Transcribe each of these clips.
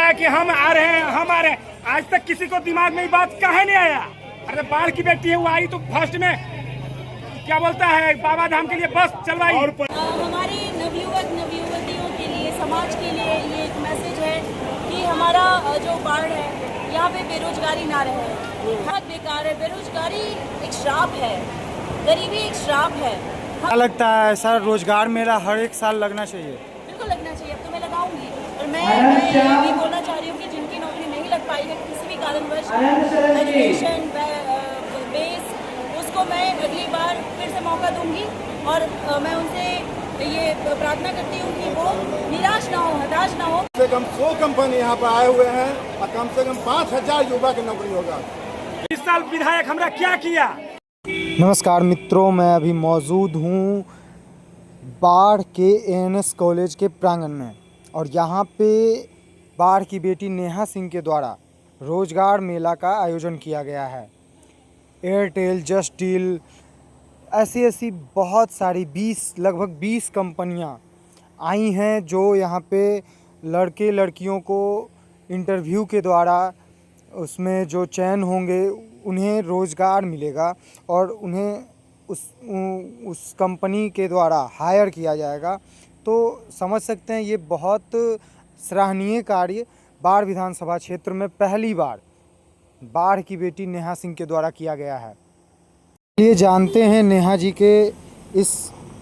है कि हम आ रहे हैं, हम आ रहे हैं। आज तक किसी को दिमाग में ये बात काहे नहीं आया? अरे बाढ़ की बेटी है, वो आई तो फर्स्ट में क्या बोलता है, बाबा धाम के लिए बस चलवाई। हमारी नवयुवक नवयुवतियों के लिए, समाज के लिए ये एक मैसेज है कि हमारा जो बाढ़ है यहाँ पे बेरोजगारी ना रहे। बहुत बेकार है, बेरोजगारी एक श्राप है, गरीबी एक श्राप है। क्या लगता है ऐसा रोजगार मेला हर एक साल लगना चाहिए? बिल्कुल लगना चाहिए, अब तो मैं लगाऊंगी। और मैं ये भी बोलना चाह रही हूँ कि जिनकी नौकरी नहीं लग पाई है किसी भी कारणवश, एजुकेशन बेस, उसको मैं अगली बार फिर से मौका दूंगी। और मैं उनसे ये प्रार्थना करती हूँ कि वो निराश ना हो, हताश ना हो। कम से कम 100 कंपनी यहाँ पर आए हुए हैं और कम से कम 5000 युवा की नौकरी होगा। इस साल विधायक हमरा क्या किया? नमस्कार मित्रों, मैं अभी मौजूद हूँ बाढ़ के एएनएस कॉलेज के प्रांगण में और यहाँ पे बाढ़ की बेटी नेहा सिंह के द्वारा रोजगार मेला का आयोजन किया गया है। एयरटेल, जस्ट डील, ऐसी बहुत सारी लगभग 20 कंपनियाँ आई हैं जो यहाँ पे लड़के लड़कियों को इंटरव्यू के द्वारा उसमें जो चयन होंगे उन्हें रोज़गार मिलेगा और उन्हें उस कंपनी के द्वारा हायर किया जाएगा। तो समझ सकते हैं ये बहुत सराहनीय कार्य बाढ़ विधानसभा क्षेत्र में पहली बार बाढ़ की बेटी नेहा सिंह के द्वारा किया गया है। ये जानते हैं नेहा जी के इस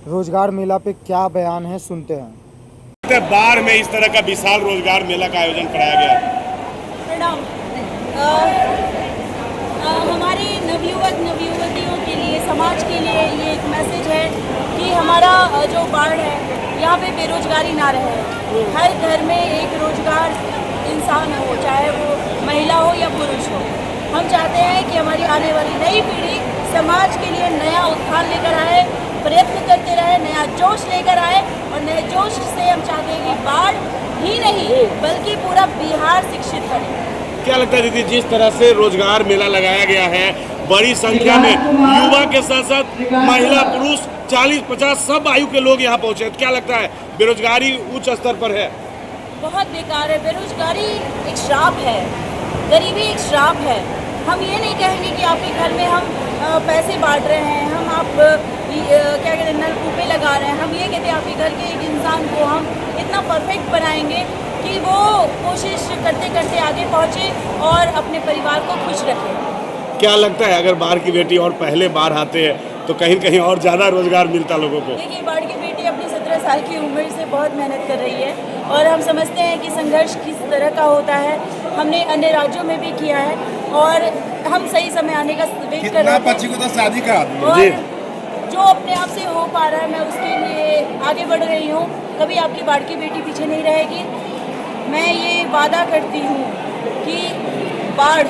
रोजगार मेला पे क्या बयान है, सुनते हैं। बाढ़ में इस तरह का विशाल रोजगार मेला का आयोजन कराया गया है। प्रणाम। हमारी नवयुवक नवयुवतियों के लिए, समाज के लिए ये एक मैसेज है कि हमारा जो बाढ़ है यहाँ पे बेरोजगारी ना रहे। हर घर में एक रोजगार इंसान हो, चाहे वो महिला हो या पुरुष हो। हम चाहते हैं कि हमारी आने वाली नई पीढ़ी समाज के लिए नया उत्थान लेकर आए, प्रयत्न करते रहे, नया जोश लेकर आए। और नए जोश से हम चाहते हैं कि बाढ़ ही नहीं बल्कि पूरा बिहार शिक्षित बने। क्या लगता है दीदी, जिस तरह से रोजगार मेला लगाया गया है, बड़ी संख्या में युवा के साथ साथ महिला पुरुष 40-50 सब आयु के लोग यहाँ पहुँचे, क्या लगता है बेरोजगारी उच्च स्तर पर है? बहुत बेकार है, बेरोजगारी एक श्राप है, गरीबी एक श्राप है। हम ये नहीं कहेंगे कि आपके घर में हम पैसे बांट रहे हैं, हम आप क्या कहते हैं नलकूपे लगा रहे हैं। हम ये कहते हैं आपके घर के एक इंसान को हम इतना परफेक्ट बनाएंगे कि वो कोशिश करते करते आगे पहुँचे और अपने परिवार को खुश रखे। क्या लगता है अगर बाढ़ की बेटी और पहले बाढ़ आते हैं तो कहीं कहीं और ज़्यादा रोजगार मिलता लोगों को? देखिए, बाढ़ की बेटी अपनी 17 साल की उम्र से बहुत मेहनत कर रही है और हम समझते हैं कि संघर्ष किस तरह का होता है। हमने अन्य राज्यों में भी किया है और हम सही समय आने का वेट कर रहे हैं। बच्ची को तो शादी का और जो अपने आप से हो पा रहा है मैं उसके लिए आगे बढ़ रही हूँ। कभी आपकी बाढ़ की बेटी पीछे नहीं रहेगी। मैं ये वादा करती हूँ कि बाढ़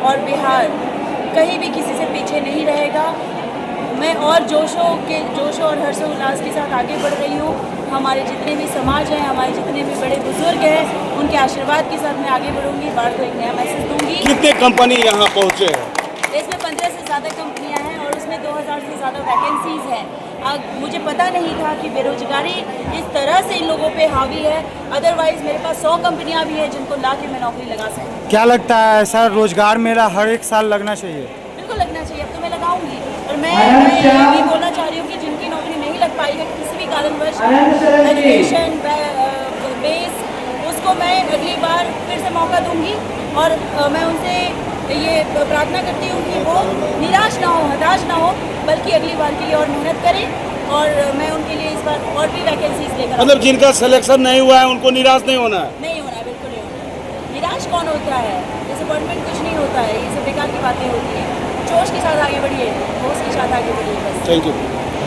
और बिहार कहीं भी किसी से पीछे नहीं रहेगा। मैं और जोश और हर्षोल्लास के साथ आगे बढ़ रही हूँ। हमारे जितने भी समाज हैं, हमारे जितने भी बड़े बुजुर्ग हैं, उनके आशीर्वाद के साथ मैं आगे बढ़ूंगी। बाढ़ को एक नया मैसेज दूंगी। कितने कंपनी यहाँ पहुँचे हैं? इसमें 15 से ज़्यादा कंपनियां हैं और उसमें 2000 से ज़्यादा वैकेंसीज हैं। मुझे पता नहीं था कि बेरोजगारी इस तरह से इन लोगों पे हावी है। अदरवाइज मेरे पास 100 कंपनियां भी हैं जिनको ला के मैं नौकरी लगा सकती। क्या लगता है ऐसा रोजगार मेला हर एक साल लगना चाहिए? बिल्कुल लगना चाहिए, अब तो मैं लगाऊंगी। और मैं ये भी बोलना चाह रही हूँ कि जिनकी नौकरी नहीं लग पाई है किसी भी कारणवश, एजुकेशन बेस, उसको मैं अगली बार फिर से मौका दूंगी। और मैं उनसे ये प्रार्थना करती हूँ कि वो निराश ना हो, हताश ना हो, बल्कि अगली बार के लिए और मेहनत करें। और मैं उनके लिए इस बार और भी वैकेंसीज लेकर मतलब जिनका सिलेक्शन नहीं हुआ है उनको निराश नहीं होना है? नहीं होना है, बिल्कुल नहीं होना। निराश कौन होता है? डिसअपॉइंटमेंट कुछ नहीं होता है, ये सब बेकार की बातें होती हैं। जोश के साथ आगे बढ़िए, जोश के साथ आगे बढ़िए बस। Thank you.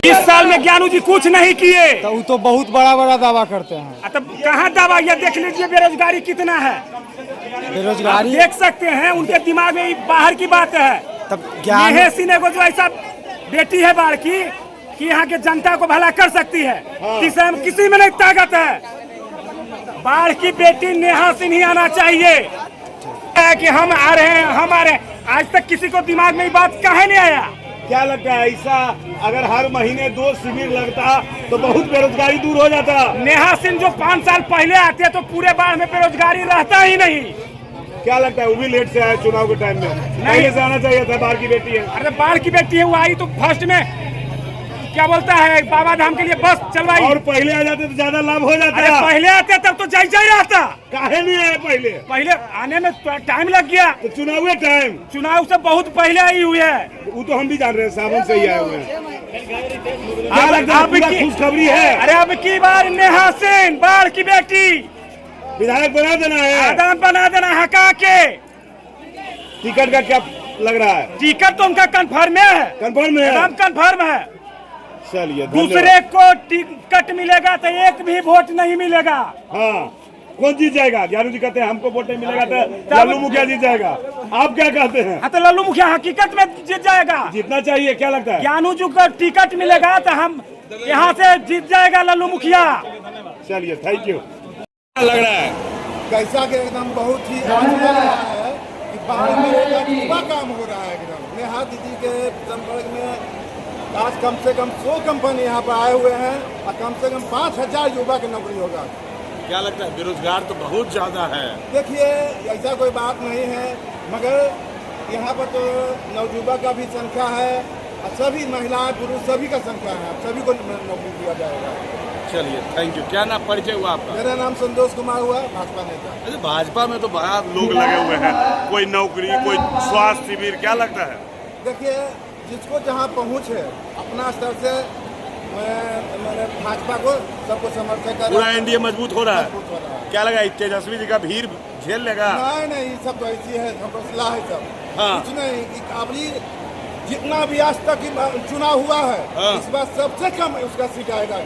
इस साल में ज्ञानू जी कुछ नहीं किए तो वो तो बहुत बड़ा दावा करते हैं। तब कहाँ दावा? ये देख लीजिए बेरोजगारी कितना है। बेरोजगारी देख सकते हैं उनके दिमाग में बाहर की बात है। तब ज्ञान नेहा सिंह को जो ऐसा बेटी है बाढ़ की कि यहाँ के जनता को भला कर सकती है, किसी में नहीं ताकत है। बाढ़ की बेटी नेहा सिंह ही आना चाहिए। कि हम आ रहे हैं, हम आ रहे हैं। आज तक किसी को दिमाग में ये बात काहे नहीं आया? क्या लगता है ऐसा अगर हर महीने 2 शिविर लगता तो बहुत बेरोजगारी दूर हो जाता। नेहा सिंह जो 5 साल पहले आते तो पूरे बाढ़ में बेरोजगारी रहता ही नहीं। क्या लगता है वो भी लेट से आए चुनाव के टाइम में? पहले से आना चाहिए था। बाढ़ की बेटी है। अरे बाढ़ की बेटी है, वो आई तो फर्स्ट में क्या बोलता है बाबा धाम के लिए बस चलवाई। और पहले आ जाते तो ज्यादा लाभ हो जाता। अरे पहले आते तब तो जायजा ही रहता। काहे नहीं आए पहले? पहले आने में टाइम लग गया। तो चुनाव टाइम, चुनाव से बहुत पहले आई हुई है। वो तो हम भी जान रहे हैं, सावन से ही आए हुए हैं। अब खुशखबरी है। अरे अब की बार नेहा सिंह बाढ़ की बेटी विधायक बना देना है, आदान बना देना हका के। टिकट का क्या लग रहा है? टिकट तो उनका कंफर्म है। कंफर्म है? एकदम कंफर्म है। चलिए, दूसरे को टिकट मिलेगा तो एक भी वोट नहीं मिलेगा। हाँ, कौन जीत जाएगा? ज्ञानू जी कहते हैं हमको वोट नहीं मिलेगा तो लल्लू मुखिया जीत जाएगा। आप क्या कहते हैं? हाँ तो लल्लू मुखिया हकीकत में जीत जाएगा। जीतना चाहिए, क्या लगता है? ज्ञानू जी को टिकट मिलेगा तो हम यहाँ से जीत जाएगा लल्लू मुखिया। चलिए, थैंक यू। क्या लग रहा है? कैसा के एकदम बहुत ही आज लग रहा है कि बाढ़ में एक युवा काम हो रहा है एकदम। नेहा दीदी के संपर्क में आज कम से कम 100 कंपनी यहाँ पर आए हुए हैं और कम से कम 5000 युवा की नौकरी होगा। क्या लगता है? बेरोजगार तो बहुत ज्यादा है। देखिए, ऐसा कोई बात नहीं है, मगर यहाँ पर तो नवयुवक का भी संख्या है और सभी महिलाएं पुरुष सभी का संख्या है, सभी को नौकरी दिया जाएगा। चलिए, थैंक यू। क्या नाम परिचय हुआ आपका? मेरा नाम संतोष कुमार हुआ, भाजपा नेता। अच्छा, भाजपा में तो बड़ा लोग लगे हुए हैं, कोई नौकरी, कोई स्वास्थ्य शिविर, क्या लगता है? देखिए, जिसको जहाँ पहुँच है अपना स्तर से मैंने भाजपा को सबको समर्थन कर पूरा एनडीए मजबूत हो रहा है। क्या लगा तेजस्वी जी का भीड़ झेल लेगा? नहीं, सब तो ऐसी है, हौसला है सब। हाँ। कुछ नहीं कि अभी जितना भी आज तक चुनाव हुआ है, हाँ। इस बार सबसे कम उसका सीट आएगा।